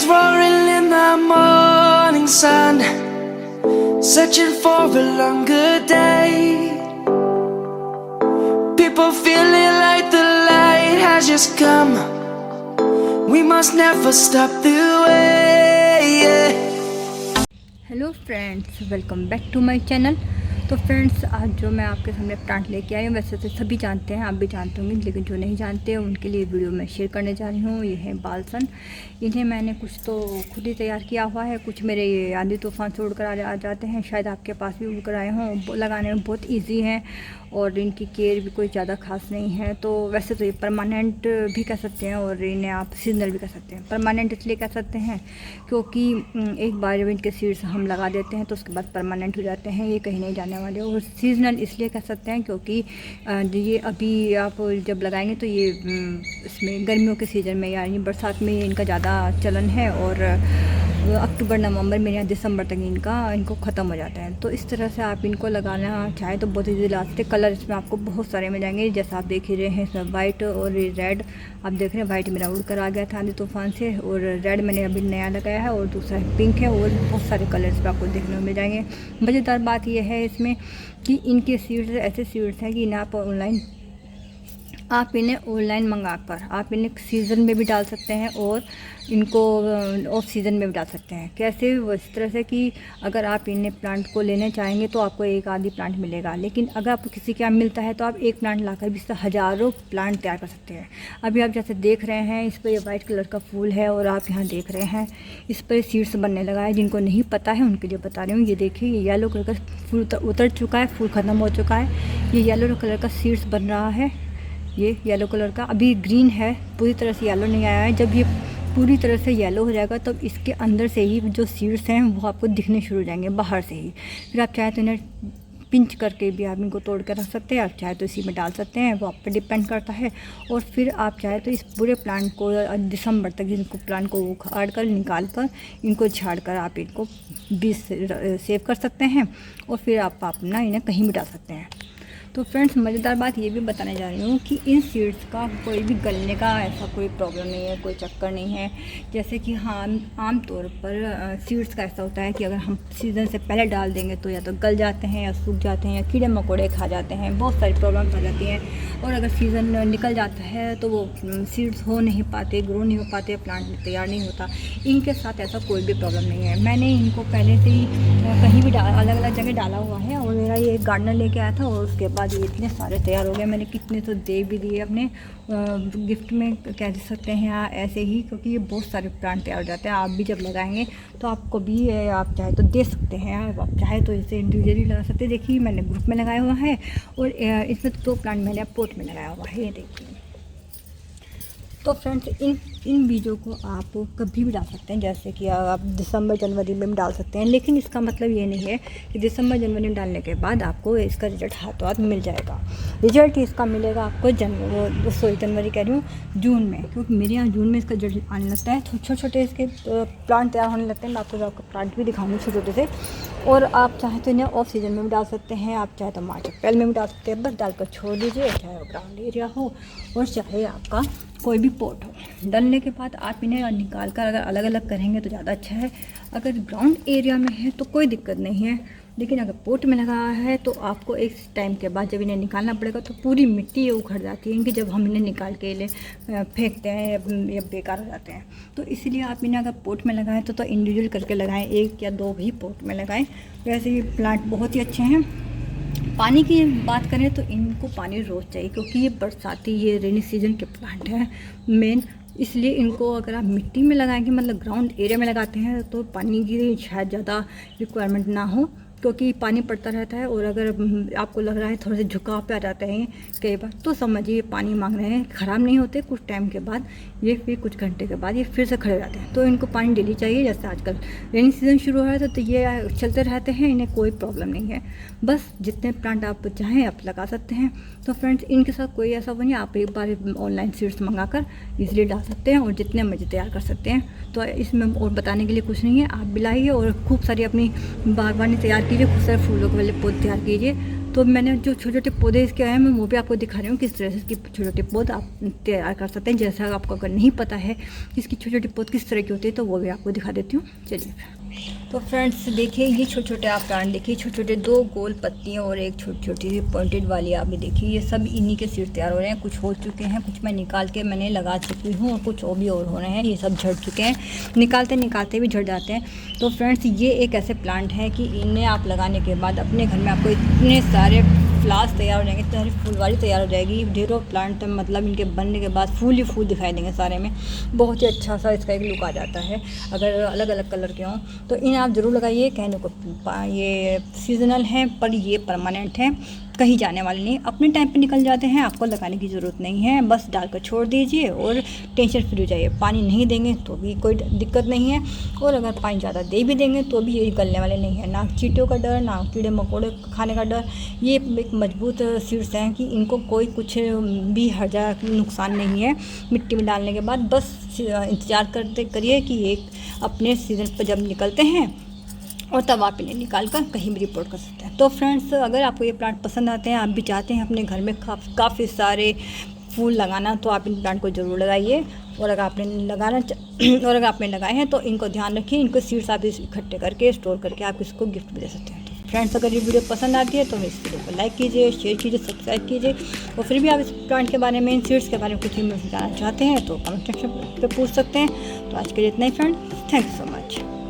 Lions roaring in the morning sun, searching for a longer day. People feeling like the light has just come. We must never stop the way. Hello friends, welcome back to my channel. तो friends, आज जो मैं आपके सामने plant लेके आई हूँ, वैसे तो सभी जानते हैं, आप भी जानते होंगे, लेकिन जो नहीं जानते हैं उनके लिए वीडियो मैं शेयर करने जा रही हूँ। ये है बालसन। इन्हें मैंने कुछ तो खुद ही तैयार किया हुआ है, कुछ मेरे ये आंधी तूफान से उड़ कर आ जाते हैं, शायद आपके पास भी उड़ कर आए हों। लगाने में बहुत ईजी हैं और इनकी केयर भी कोई ज़्यादा खास नहीं है। तो वैसे तो ये परमानेंट भी कह सकते हैं और इन्हें आप सीजनल भी कह सकते हैं। परमानेंट इसलिए कह सकते हैं क्योंकि एक बार जब इनके सीड्स हम लगा देते हैं तो उसके बाद परमानेंट हो जाते हैं, ये कहीं नहीं जाने वाले। और सीजनल इसलिए कह सकते हैं क्योंकि ये अभी आप जब लगाएंगे तो ये इसमें गर्मियों के सीज़न में यानी बरसात में इनका ज़्यादा चलन है और अक्टूबर नवंबर में या दिसंबर तक इनको ख़त्म हो जाता है। तो इस तरह से आप इनको लगाना चाहें तो बहुत ईजी ला सकते। कलर इसमें आपको बहुत सारे मिल जाएंगे, जैसा आप देख ही रहे हैं। इसमें वाइट और रेड आप देख रहे हैं। वाइट मेरा उड़ कर आ गया था आंधी तूफान से, और रेड मैंने अभी नया लगाया है, और दूसरा पिंक है, और बहुत सारे कलर्स पे आपको देखने को मिल जाएंगे। मज़ेदार बात यह है इसमें कि इनके सीड्स ऐसे सीड्स हैं कि आप इन्हें ऑनलाइन मंगा कर आप इन्हें सीज़न में भी डाल सकते हैं और इनको ऑफ सीज़न में भी डाल सकते हैं। कैसे? वो इस तरह से कि अगर आप इन्हें प्लांट को लेने चाहेंगे तो आपको एक आधी प्लांट मिलेगा, लेकिन अगर आपको किसी के यहाँ मिलता है तो आप एक प्लांट लाकर भी इससे हज़ारों प्लांट तैयार कर सकते हैं। अभी आप जैसे देख रहे हैं, इस पर ये वाइट कलर का फूल है और आप यहाँ देख रहे हैं इस पर सीड्स बनने लगा है। जिनको नहीं पता है उनके लिए बता रही हूँ। ये देखिए, ये येलो कलर का फूल उतर चुका है, फूल ख़त्म हो चुका है। ये येलो कलर का सीड्स बन रहा है। ये येलो कलर का अभी ग्रीन है, पूरी तरह से येलो नहीं आया है। जब ये पूरी तरह से येलो हो जाएगा तब इसके अंदर से ही जो सीड्स हैं वो आपको दिखने शुरू हो जाएंगे बाहर से ही। फिर आप चाहे तो इन्हें पिंच करके भी आप इनको तोड़ कर रख सकते हैं, आप चाहे तो इसी में डाल सकते हैं, वो आप पर डिपेंड करता है। और फिर आप चाहे तो इस पूरे प्लांट को दिसंबर तक इनको प्लांट को उखाड़ कर निकाल कर इनको झाड़ कर आप इनको बीज सेव कर सकते हैं और फिर आप अपना इन्हें कहीं भी डाल सकते हैं। तो फ्रेंड्स, मज़ेदार बात ये भी बताने जा रही हूँ कि इन सीड्स का कोई भी गलने का ऐसा कोई प्रॉब्लम नहीं है, कोई चक्कर नहीं है। जैसे कि हाँ, आम तौर पर सीड्स का ऐसा होता है कि अगर हम सीज़न से पहले डाल देंगे तो या तो गल जाते हैं या सूख जाते हैं या कीड़े मकोड़े खा जाते हैं, बहुत सारी प्रॉब्लम्स आ जाती हैं। और अगर सीज़न निकल जाता है तो वो सीड्स हो नहीं पाते, ग्रो नहीं हो पाते, प्लांट तैयार नहीं होता। इनके साथ ऐसा कोई भी प्रॉब्लम नहीं है। मैंने इनको पहले से ही कहीं भी अलग अलग जगह डाला हुआ है और मेरा ये गार्डनर लेके आया था और उसके बाद ये इतने सारे तैयार हो गए। मैंने कितने तो दे भी दिए अपने गिफ्ट में, कह सकते हैं या ऐसे ही, क्योंकि ये बहुत सारे प्लांट तैयार हो जाते हैं। आप भी जब लगाएंगे तो आपको भी आप चाहे तो दे सकते हैं, आप चाहे तो इसे इंडिविजुअली लगा सकते हैं। देखिए, मैंने ग्रुप में लगाया हुआ है और इसमें 2 प्लांट मैंने पोट में लगाया हुआ है, ये देखिए। तो फ्रेंड्स, इन बीजों को आप कभी भी डाल सकते हैं, जैसे कि आप दिसंबर जनवरी में भी डाल सकते हैं, लेकिन इसका मतलब ये नहीं है कि दिसंबर जनवरी में डालने के बाद आपको इसका रिजल्ट हाथों हाथ मिल जाएगा। रिजल्ट इसका मिलेगा आपको जनवरी कह रही हूँ, जून में, क्योंकि मेरे यहाँ जून में इसका रिजल्ट आने लगता है। तो छोटे छोटे इसके प्लांट तैयार होने लगते हैं। मैं आपको प्लांट भी दिखाऊंगी छोटे छोटे से। और आप चाहे तो इन्हें ऑफ सीजन में भी डाल सकते हैं, आप चाहे तो मार्च अप्रैल में भी डाल सकते हैं। बस डालकर छोड़ दीजिए, चाहे वो ग्राउंड एरिया हो और चाहे आपका कोई भी पॉट हो। डालने के बाद आप इन्हें निकाल कर अगर अलग अलग करेंगे तो ज़्यादा अच्छा है। अगर ग्राउंड एरिया में है तो कोई दिक्कत नहीं है, लेकिन अगर पोट में लगा है तो आपको एक टाइम के बाद जब इन्हें निकालना पड़ेगा तो पूरी मिट्टी ये उखड़ जाती है, इनकी जब हम इन्हें निकाल के फेंकते हैं या बेकार हो जाते हैं। तो इसलिए आप इन्हें अगर पोट में लगाएं तो इंडिविजुअल करके लगाएं, 1 या 2 भी पोट में लगाएं। वैसे ये प्लांट बहुत ही अच्छे हैं। पानी की बात करें तो इनको पानी रोज़ चाहिए, क्योंकि ये बरसाती, ये रेनी सीजन के प्लांट हैं मेन। इसलिए इनको अगर आप मिट्टी में लगाएंगे, मतलब ग्राउंड एरिया में लगाते हैं, तो पानी की शायद ज़्यादा रिक्वायरमेंट ना हो, क्योंकि पानी पड़ता रहता है। और अगर आपको लग रहा है थोड़े से झुकाव पे आ जाते हैं कई बार, तो समझिए पानी मांग रहे हैं। ख़राब नहीं होते, कुछ टाइम के बाद ये फिर कुछ घंटे के बाद ये फिर से खड़े जाते हैं। तो इनको पानी डेली चाहिए। जैसे आजकल रेनी सीज़न शुरू हो रहा है तो ये चलते रहते हैं, इन्हें कोई प्रॉब्लम नहीं है। बस जितने प्लांट आप चाहें आप लगा सकते हैं। तो फ्रेंड्स, इनके साथ कोई ऐसा नहीं, आप एक बार ऑनलाइन सीड्स मंगा कर ईजिली डाल सकते हैं और जितने मर्जी तैयार कर सकते हैं। तो इसमें और बताने के लिए कुछ नहीं है, आप भी लाइए और खूब सारी अपनी बागवानी तैयार कीजिए, खूब सारे फूलों के वाले पौधे तैयार कीजिए। तो मैंने जो छोटे छोटे पौधे इसके आए हैं मैं वो भी आपको दिखा रही हूँ किस तरह से इसकी छोटे छोटे पौधे आप तैयार कर सकते हैं। जैसा आपको अगर नहीं पता है कि इसकी छोटे छोटे पौधे किस तरह की होती है तो वो भी आपको दिखा देती हूँ। चलिए तो फ्रेंड्स देखिए, ये छोटे छोटे आप प्लांट देखिए, छोटे छोटे 2 गोल पत्तियाँ और एक छोटी छोटी सी पॉइंटेड वाली आप भी देखिए। ये सब इन्हीं के सीड तैयार हो रहे हैं, कुछ हो चुके हैं, कुछ मैं निकाल के मैंने लगा चुकी हूँ और कुछ और भी और हो रहे हैं। ये सब झड़ चुके हैं, निकालते निकालते भी झड़ जाते हैं। तो फ्रेंड्स ये एक ऐसे प्लांट है कि इन्हें आप लगाने के बाद अपने घर में आपको इतने सारे फ्लावर्स तैयार हो जाएंगे, इतनी सारी फूलवारी तैयार हो जाएगी। ढेरों प्लांट मतलब इनके बनने के बाद फूल ही फूल दिखाई देंगे सारे में। बहुत ही अच्छा सा इसका एक लुक आ जाता है अगर अलग अलग कलर के हों। तो इन्हें आप ज़रूर लगाइए। कहने को ये सीजनल है पर ये परमानेंट है, कहीं जाने वाले नहीं, अपने टाइम पे निकल जाते हैं, आपको लगाने की ज़रूरत नहीं है। बस डालकर छोड़ दीजिए और टेंशन फ्री हो जाइए। पानी नहीं देंगे तो भी कोई दिक्कत नहीं है, और अगर पानी ज़्यादा दे भी देंगे तो भी ये गलने वाले नहीं है। ना चींटियों का डर, ना कीड़े मकोड़े खाने का डर। ये एक मजबूत सीड्स हैं कि इनको कोई कुछ भी हर्जा नुकसान नहीं है मिट्टी में डालने के बाद। बस इंतज़ार करते करिए कि एक अपने सीज़न पर जब निकलते हैं और तब आप इन्हें निकाल कर कहीं भी रिपोर्ट कर सकते हैं। तो फ्रेंड्स अगर आपको ये प्लांट पसंद आते हैं, आप भी चाहते हैं अपने घर में काफ़ी सारे फूल लगाना, तो आप इन प्लांट को ज़रूर लगाइए। और अगर आपने लगाए हैं तो इनको ध्यान रखिए, इनको सीड्स आप इकट्ठे करके स्टोर करके आप इसको गिफ्ट भी दे सकते हैं। तो फ्रेंड्स अगर ये वीडियो पसंद आती है तो इस वीडियो को लाइक कीजिए, शेयर कीजिए, सब्सक्राइब कीजिए। और फिर भी आप इस प्लांट के बारे में, इन सीड्स के बारे में कुछ भी मुझसे जानना चाहते हैं तो कमेंट सेक्शन पर पूछ सकते हैं। तो आज के लिए इतना ही friends, thank you so much.